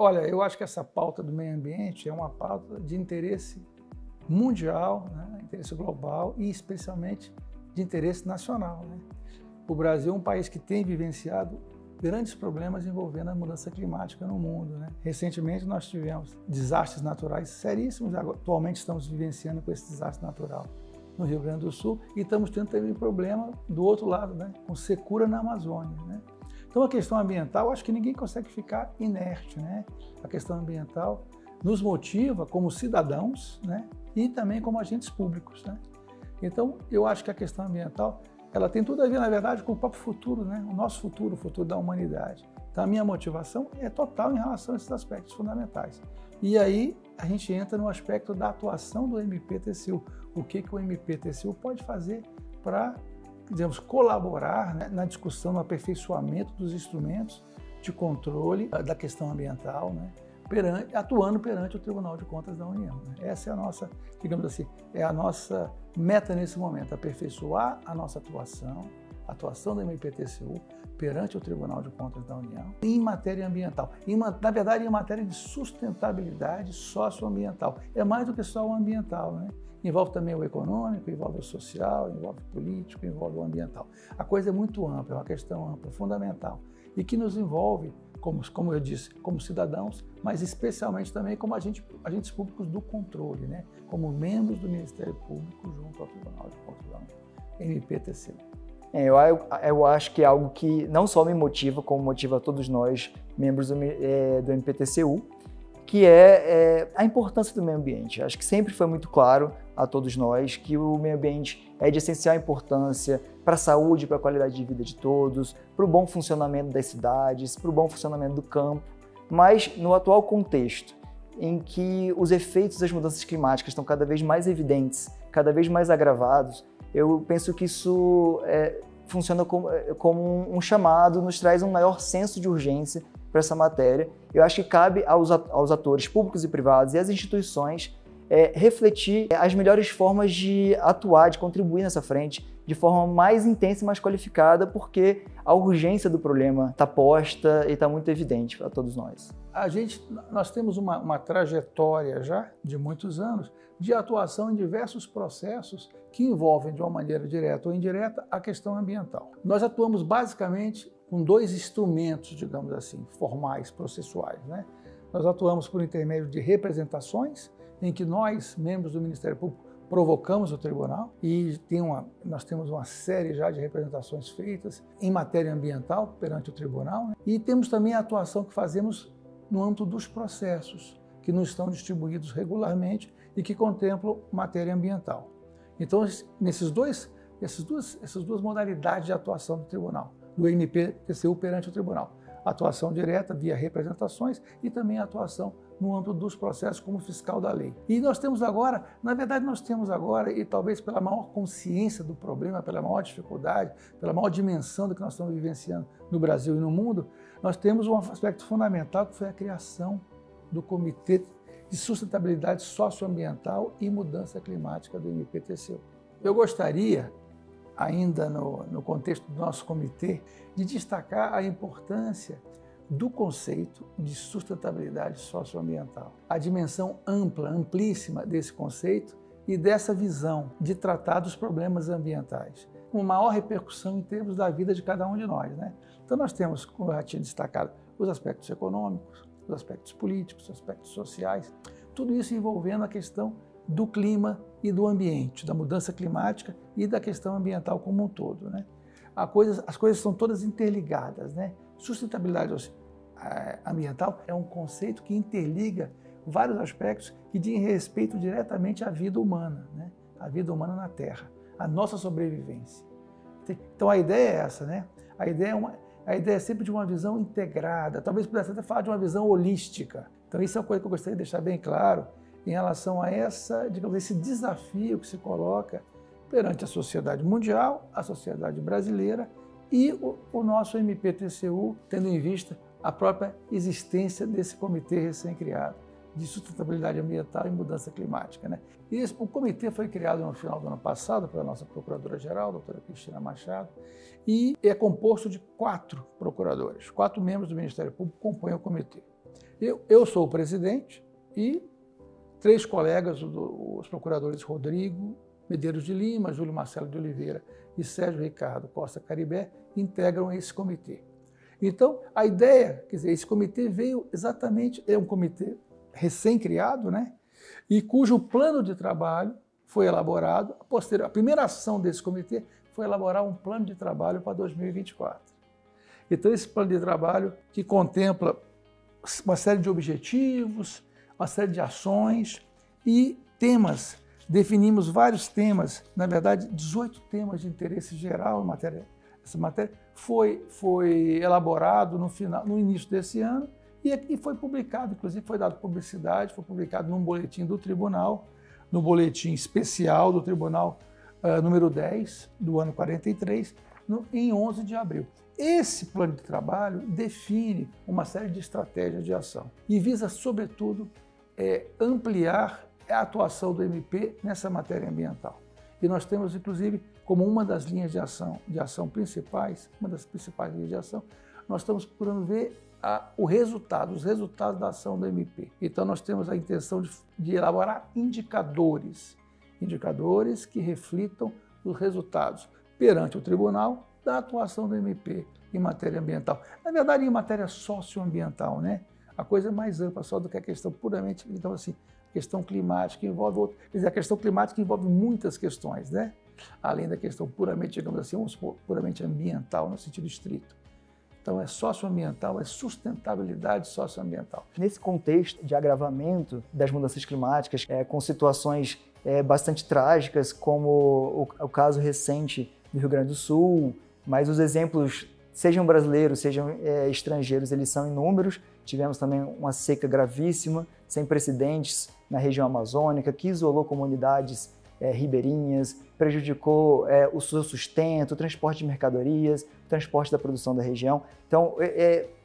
Olha, eu acho que essa pauta do meio ambiente é uma pauta de interesse mundial, né? Interesse global e especialmente de interesse nacional, né? O Brasil é um país que tem vivenciado grandes problemas envolvendo a mudança climática no mundo, né? Recentemente nós tivemos desastres naturais seríssimos, atualmente estamos vivenciando com esse desastre natural no Rio Grande do Sul e estamos tendo também problema do outro lado, né? Com secura na Amazônia, né? Então a questão ambiental, acho que ninguém consegue ficar inerte, né? A questão ambiental nos motiva como cidadãos, né? E também como agentes públicos, né? Então eu acho que a questão ambiental ela tem tudo a ver, na verdade, com o próprio futuro, né? O nosso futuro, o futuro da humanidade. Então, a minha motivação é total em relação a esses aspectos fundamentais. E aí, a gente entra no aspecto da atuação do MPTCU. O que o MPTCU pode fazer para, digamos, colaborar, né, na discussão, no aperfeiçoamento dos instrumentos de controle da questão ambiental, né? Atuando perante o Tribunal de Contas da União, né? Essa é a nossa, digamos assim, é a nossa meta nesse momento, aperfeiçoar a nossa atuação do MPTCU perante o Tribunal de Contas da União em matéria ambiental, na verdade em matéria de sustentabilidade socioambiental. É mais do que só o ambiental, né? Envolve também o econômico, envolve o social, envolve o político, envolve o ambiental. A coisa é muito ampla, é uma questão ampla, fundamental e que nos envolve, como eu disse, como cidadãos, mas especialmente também como agentes públicos do controle, né? Como membros do Ministério Público junto ao Tribunal de Contas da União, MPTCU. Eu acho que é algo que não só me motiva, como motiva a todos nós, membros do MPTCU, que é a importância do meio ambiente. Acho que sempre foi muito claro a todos nós que o meio ambiente é de essencial importância para a saúde, para a qualidade de vida de todos, para o bom funcionamento das cidades, para o bom funcionamento do campo. Mas no atual contexto, em que os efeitos das mudanças climáticas estão cada vez mais evidentes, cada vez mais agravados, eu penso que isso funciona como um chamado, nos traz um maior senso de urgência para essa matéria. Eu acho que cabe aos atores públicos e privados e às instituições refletir as melhores formas de atuar, de contribuir nessa frente de forma mais intensa e mais qualificada, porque a urgência do problema está posta e está muito evidente para todos nós. Nós temos uma trajetória já de muitos anos de atuação em diversos processos que envolvem, de uma maneira direta ou indireta, a questão ambiental. Nós atuamos basicamente com dois instrumentos, digamos assim, formais, processuais, né? Nós atuamos por intermédio de representações, em que nós, membros do Ministério Público, provocamos o tribunal e nós temos uma série já de representações feitas em matéria ambiental perante o tribunal, né? E temos também a atuação que fazemos no âmbito dos processos, que nos estão distribuídos regularmente e que contemplam matéria ambiental. Então, essas duas modalidades de atuação do tribunal, do MPTCU perante o tribunal, atuação direta via representações e também a atuação no âmbito dos processos como fiscal da lei. E nós temos agora, na verdade e talvez pela maior consciência do problema, pela maior dificuldade, pela maior dimensão do que nós estamos vivenciando no Brasil e no mundo, nós temos um aspecto fundamental que foi a criação do Comitê de Sustentabilidade Socioambiental e Mudança Climática do MPTCU. Eu gostaria, ainda no contexto do nosso comitê, de destacar a importância do conceito de sustentabilidade socioambiental, a dimensão ampla, amplíssima desse conceito e dessa visão de tratar dos problemas ambientais, com maior repercussão em termos da vida de cada um de nós, né? Então nós temos, como eu já tinha destacado, os aspectos econômicos, os aspectos políticos, os aspectos sociais, tudo isso envolvendo a questão do clima e do ambiente, da mudança climática e da questão ambiental como um todo, né? As coisas são todas interligadas, né? Sustentabilidade ambiental é um conceito que interliga vários aspectos que dizem respeito diretamente à vida humana, né? A vida humana na Terra, a nossa sobrevivência. Então a ideia é essa, né? A ideia é sempre de uma visão integrada, talvez pudesse até falar de uma visão holística. Então isso é uma coisa que eu gostaria de deixar bem claro em relação a esse desafio que se coloca perante a sociedade mundial, a sociedade brasileira e o nosso MPTCU, tendo em vista a própria existência desse comitê recém-criado de sustentabilidade ambiental e mudança climática, né? O comitê foi criado no final do ano passado pela nossa procuradora-geral, a doutora Cristina Machado, e é composto de 4 procuradores, 4 membros do Ministério Público compõem o comitê. Eu sou o presidente e 3 colegas, os procuradores Rodrigo Medeiros de Lima, Júlio Marcelo de Oliveira e Sérgio Ricardo Costa Caribé, integram esse comitê. Então, a ideia, quer dizer, esse comitê veio exatamente, é um comitê recém-criado, né? E cujo plano de trabalho foi elaborado, a primeira ação desse comitê foi elaborar um plano de trabalho para 2024. Então, esse plano de trabalho que contempla uma série de objetivos, uma série de ações e temas. Definimos vários temas, na verdade, 18 temas de interesse geral em matéria. Essa matéria foi elaborado no início desse ano e foi publicado, inclusive foi dado publicidade, foi publicado num boletim do tribunal, no boletim especial do tribunal número 10 do ano 43, em 11 de abril. Esse plano de trabalho define uma série de estratégias de ação e visa, sobretudo, ampliar a atuação do MP nessa matéria ambiental. E nós temos, inclusive, como uma das linhas de ação principais, uma das principais linhas de ação, nós estamos procurando ver os resultados da ação do MP. Então, nós temos a intenção de elaborar indicadores que reflitam os resultados perante o tribunal da atuação do MP em matéria ambiental. Na verdade, em matéria socioambiental, né? A coisa é mais ampla só do que a questão puramente, então assim, questão climática envolve outra, quer dizer, a questão climática envolve muitas questões, né? Além da questão puramente, digamos assim, puramente ambiental no sentido estrito. Então é socioambiental, é sustentabilidade socioambiental. Nesse contexto de agravamento das mudanças climáticas, com situações bastante trágicas, como o caso recente do Rio Grande do Sul, mas os exemplos, sejam brasileiros, sejam estrangeiros, eles são inúmeros. Tivemos também uma seca gravíssima, sem precedentes na região amazônica, que isolou comunidades ribeirinhas, prejudicou o seu sustento, o transporte de mercadorias, o transporte da produção da região. Então,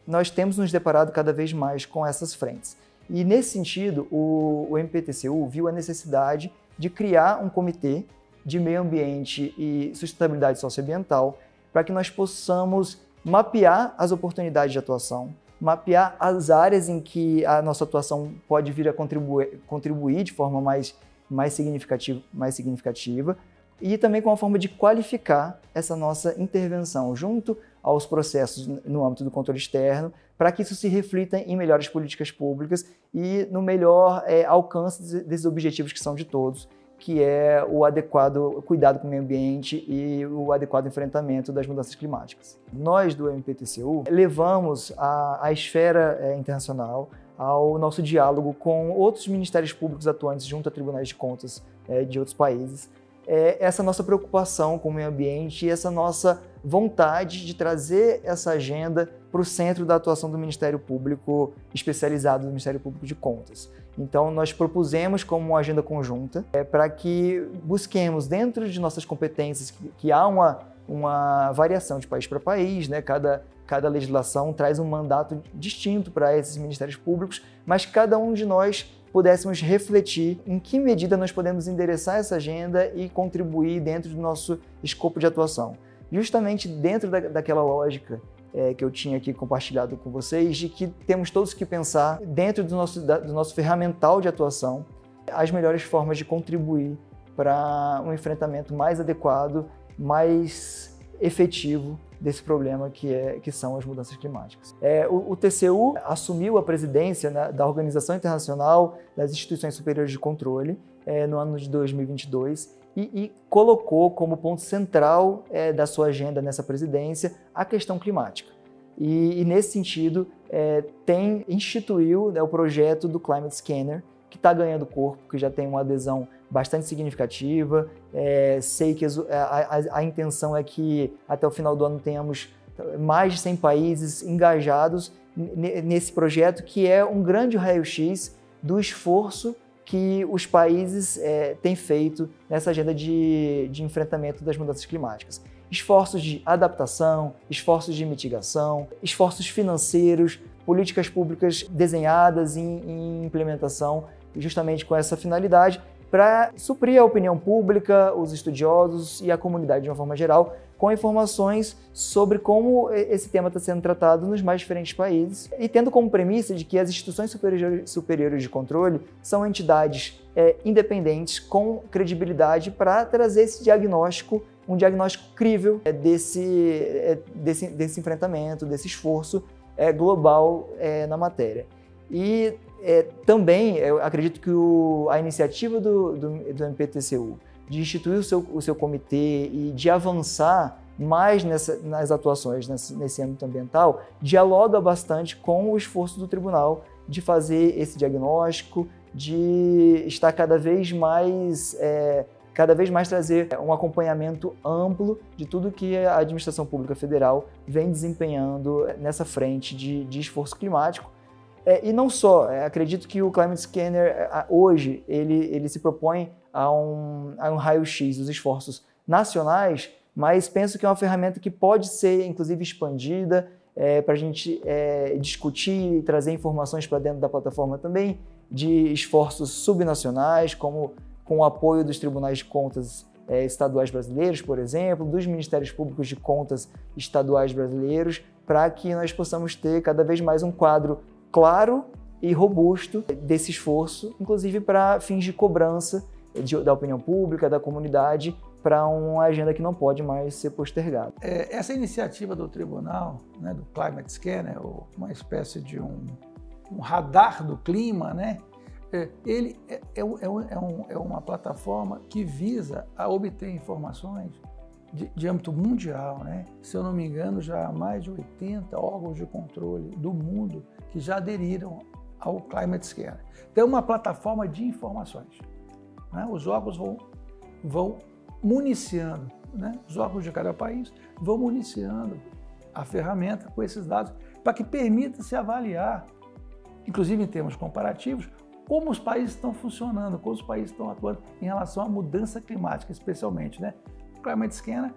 nós temos nos deparado cada vez mais com essas frentes. E, nesse sentido, o MPTCU viu a necessidade de criar um comitê de meio ambiente e sustentabilidade socioambiental para que nós possamos mapear as oportunidades de atuação, mapear as áreas em que a nossa atuação pode vir a contribuir de forma mais significativa e também com a forma de qualificar essa nossa intervenção junto aos processos no âmbito do controle externo, para que isso se reflita em melhores políticas públicas e no melhor alcance desses objetivos que são de todos, que é o adequado cuidado com o meio ambiente e o adequado enfrentamento das mudanças climáticas. Nós, do MPTCU, levamos a esfera internacional ao nosso diálogo com outros ministérios públicos atuantes junto a tribunais de contas de outros países, essa nossa preocupação com o meio ambiente e essa nossa vontade de trazer essa agenda para o centro da atuação do Ministério Público especializado, do Ministério Público de Contas. Então, nós propusemos como uma agenda conjunta para que busquemos, dentro de nossas competências, que há uma variação de país para país, né? Cada legislação traz um mandato distinto para esses ministérios públicos, mas cada um de nós pudéssemos refletir em que medida nós podemos endereçar essa agenda e contribuir dentro do nosso escopo de atuação. Justamente dentro daquela lógica que eu tinha aqui compartilhado com vocês, de que temos todos que pensar dentro do nosso ferramental de atuação as melhores formas de contribuir para um enfrentamento mais adequado, mais efetivo desse problema que são as mudanças climáticas. O TCU assumiu a presidência da Organização Internacional das Instituições Superiores de Controle no ano de 2022 e colocou como ponto central da sua agenda nessa presidência a questão climática. E nesse sentido, instituiu o projeto do Climate Scanner, que está ganhando corpo, que já tem uma adesão bastante significativa. Sei que a intenção é que até o final do ano tenhamos mais de 100 países engajados nesse projeto, que é um grande raio-x do esforço que os países têm feito nessa agenda de enfrentamento das mudanças climáticas. Esforços de adaptação, esforços de mitigação, esforços financeiros, políticas públicas desenhadas em implementação, justamente com essa finalidade, para suprir a opinião pública, os estudiosos e a comunidade de uma forma geral, com informações sobre como esse tema está sendo tratado nos mais diferentes países e tendo como premissa de que as instituições superiores de controle são entidades independentes com credibilidade para trazer esse diagnóstico, um diagnóstico crível desse enfrentamento, desse esforço global na matéria. E também eu acredito que a iniciativa do MPTCU de instituir o seu comitê e de avançar mais nas atuações nesse âmbito ambiental, dialoga bastante com o esforço do tribunal de fazer esse diagnóstico, de estar cada vez mais trazer um acompanhamento amplo de tudo que a administração pública federal vem desempenhando nessa frente de esforço climático. E não só, acredito que o Climate Scanner hoje ele se propõe a um raio-x dos esforços nacionais, mas penso que é uma ferramenta que pode ser, inclusive, expandida para a gente discutir e trazer informações para dentro da plataforma também de esforços subnacionais, como com o apoio dos tribunais de contas estaduais brasileiros, por exemplo, dos ministérios públicos de contas estaduais brasileiros, para que nós possamos ter cada vez mais um quadro claro e robusto desse esforço, inclusive para fins de cobrança da opinião pública, da comunidade, para uma agenda que não pode mais ser postergada. Essa iniciativa do tribunal, né, do Climate Scanner, uma espécie de um radar do clima, né, ele é uma plataforma que visa a obter informações de âmbito mundial, né? Se eu não me engano, já há mais de 80 órgãos de controle do mundo que já aderiram ao Climate Scanner. Então, é uma plataforma de informações, né? Os órgãos vão municiando, né? Os órgãos de cada país vão municiando a ferramenta com esses dados para que permita se avaliar, inclusive em termos comparativos, como os países estão funcionando, como os países estão atuando em relação à mudança climática, especialmente, né? O Climate Scanner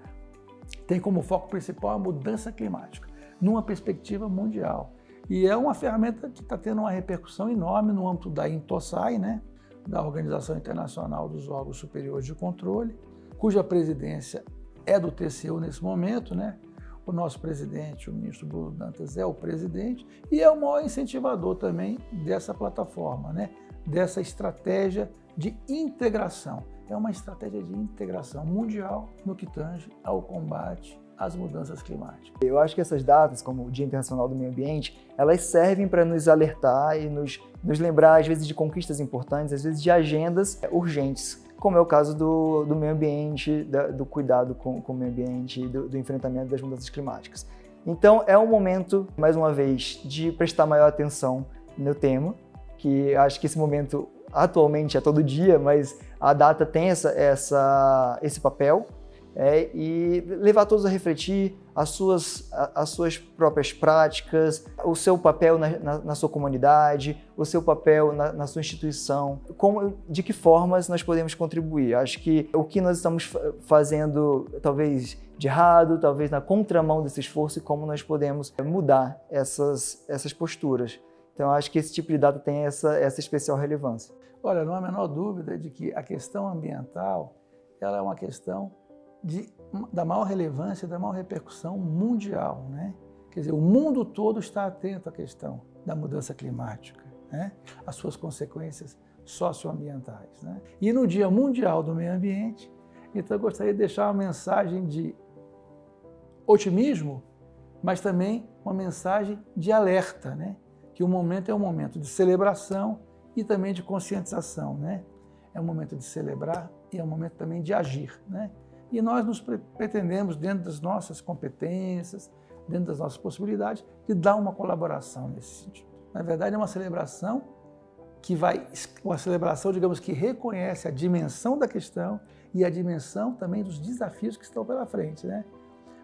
tem como foco principal a mudança climática, numa perspectiva mundial. E é uma ferramenta que está tendo uma repercussão enorme no âmbito da INTOSAI, né? Da Organização Internacional dos Órgãos Superiores de Controle, cuja presidência é do TCU nesse momento, né? O nosso presidente, o ministro Bruno Dantas, é o presidente e é o maior incentivador também dessa plataforma, né? Dessa estratégia de integração. É uma estratégia de integração mundial no que tange ao combate às mudanças climáticas. Eu acho que essas datas, como o Dia Internacional do Meio Ambiente, elas servem para nos alertar e nos lembrar, às vezes, de conquistas importantes, às vezes de agendas urgentes, como é o caso do meio ambiente, do cuidado com o meio ambiente e do enfrentamento das mudanças climáticas. Então, é um momento, mais uma vez, de prestar maior atenção no tema, que acho que esse momento atualmente é todo dia, mas a data tem esse papel, e levar todos a refletir as suas próprias práticas, o seu papel na sua comunidade, o seu papel na sua instituição, de que formas nós podemos contribuir. Acho que o que nós estamos fazendo, talvez de errado, talvez na contramão desse esforço, e como nós podemos mudar essas posturas. Então, acho que esse tipo de data tem essa especial relevância. Olha, não há a menor dúvida de que a questão ambiental ela é uma questão da maior relevância, da maior repercussão mundial, né? Quer dizer, o mundo todo está atento à questão da mudança climática, né? As suas consequências socioambientais, né? E no Dia Mundial do Meio Ambiente, então eu gostaria de deixar uma mensagem de otimismo, mas também uma mensagem de alerta, né? Que o momento é um momento de celebração e também de conscientização, né? É um momento de celebrar e é um momento também de agir, né? E nós nos pretendemos, dentro das nossas competências, dentro das nossas possibilidades, de dar uma colaboração nesse sentido. Na verdade, é uma celebração digamos, que reconhece a dimensão da questão e a dimensão também dos desafios que estão pela frente, né?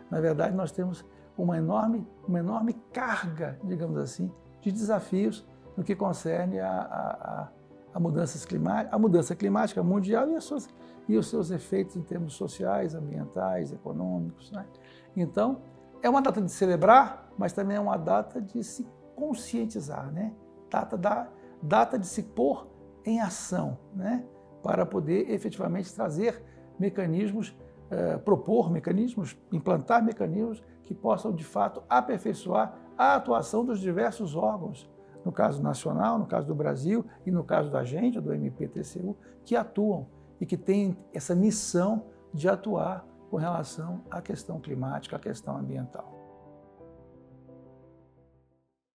Na verdade, nós temos uma enorme carga, digamos assim, de desafios no que concerne a mudança climática mundial e os seus efeitos em termos sociais, ambientais, econômicos, né? Então, é uma data de celebrar, mas também é uma data de se conscientizar, né? Data de se pôr em ação, né? Para poder efetivamente trazer mecanismos propor mecanismos, implantar mecanismos que possam, de fato, aperfeiçoar a atuação dos diversos órgãos, no caso nacional, no caso do Brasil e no caso da gente, do MPTCU, que atuam e que têm essa missão de atuar com relação à questão climática, à questão ambiental.